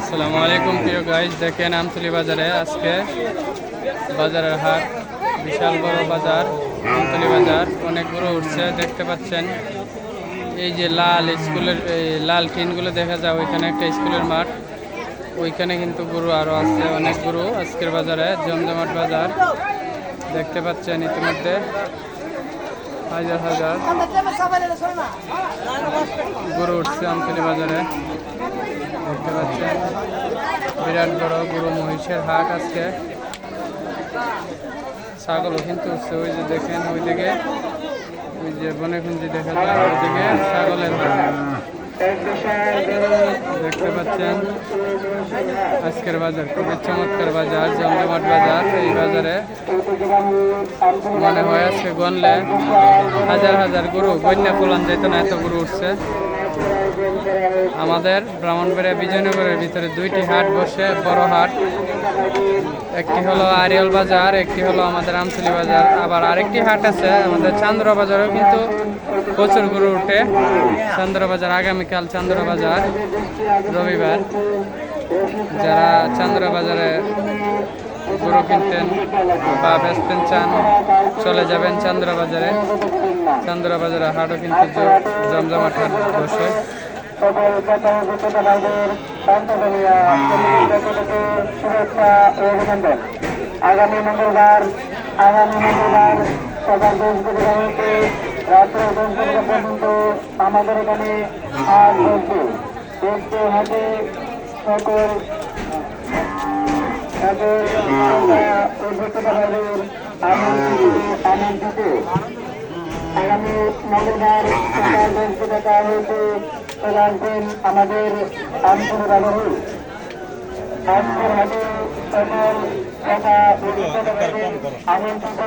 আসসালামু আলাইকুম প্রিয় গাইস, দেখেন আমতলী বাজারে আজকে বাজারের হাট, বিশাল বড় বাজার আমতলী বাজার। অনেক গরু উঠছে দেখতে পাচ্ছেন। এই যে লাল স্কুলের লাল টিনগুলো দেখা যায়, ওইখানে একটা স্কুলের মাঠ, ওইখানে কিন্তু গরু আরও আছে। অনেক গরু আজকের বাজারে, জমজমাট বাজার দেখতে পাচ্ছেন। ইতিমধ্যে হাজার হাজার গরু উঠছে আমতলী বাজারে দেখতে পাচ্ছেন। বিরাট বড় গরু মহিষের হাট আজকে। ছাগলও কিন্তু উঠছে, ওই যে দেখেন ওইদিকে, ওই যে বনেকুঞ্জি দেখা যায়, ওইদিকে ছাগলের হাট দেখতে পাচ্ছেন। আজকের বাজার খুবই চমৎকার বাজার, জমজমাট বাজার। এই বাজারে মনে হয় আজকে গনলে হাজার হাজার গরু, বন্যা কোলান যেত না, এত গরু উঠছে। আমাদের ব্রাহ্মণবাড়িয়া বিজয়নগরের ভিতরে দুইটি হাট বসে, বড় হাট। একটি হলো আরিয়াল বাজার, একটি হলো আমাদের আমতলী বাজার। আবার আরেকটি হাট আছে আমাদের চান্দরা বাজারেও, কিন্তু প্রচুর গরু উঠে। চান্দরা বাজার আগামীকাল, চান্দরা বাজার রবিবার। যারা চান্দরা বাজারে গরু কিনতেন বা বেচতেন চান, চলে যাবেন চান্দরা বাজারে। চান্দরা বাজারে হাটও কিন্তু জমজমাট হাট বসে। আগামী মঙ্গলবার সকাল 10 বজে থেকে রাত্র 10 বজে পর্যন্ত আমাদের এখানে হাট বসবে। দেখতে হাটে সকল আমন্ত্রিত। আগামী মঙ্গলবার সকাল 10 বজে দেওয়া হয়েছে, চলে আসবেন আমাদের আমতলী বাজারে। আজকের হাটে সকল আমন্ত্রিত।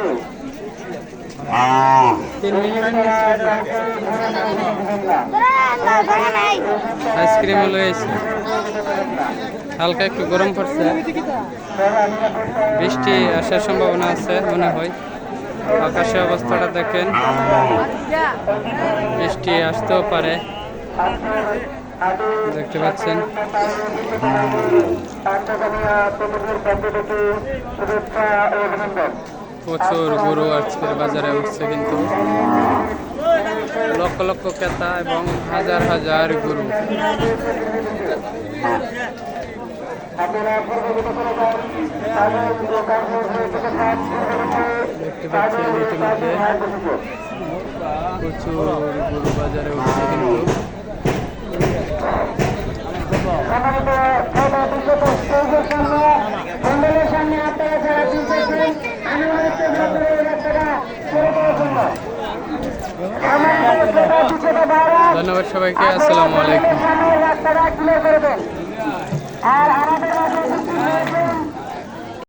আইসক্রিম লয়েছে, হালকা একটু গরম পড়ছে, বৃষ্টি আসার সম্ভাবনা আছে মনে হয়। আকাশে অবস্থাটা দেখেন, বৃষ্টি আসতেও পারে দেখতে পাচ্ছেন। প্রচুর গরু আজকের বাজারে উঠছে, কিন্তু লক্ষ লক্ষ ক্রেতা এবং হাজার হাজার গরু দেখতে পাচ্ছেন। ইতিমধ্যে প্রচুর গরু বাজারে উঠছে, কিন্তু ধন্যবাদ সবাইকে। আসসালামু আলাইকুম।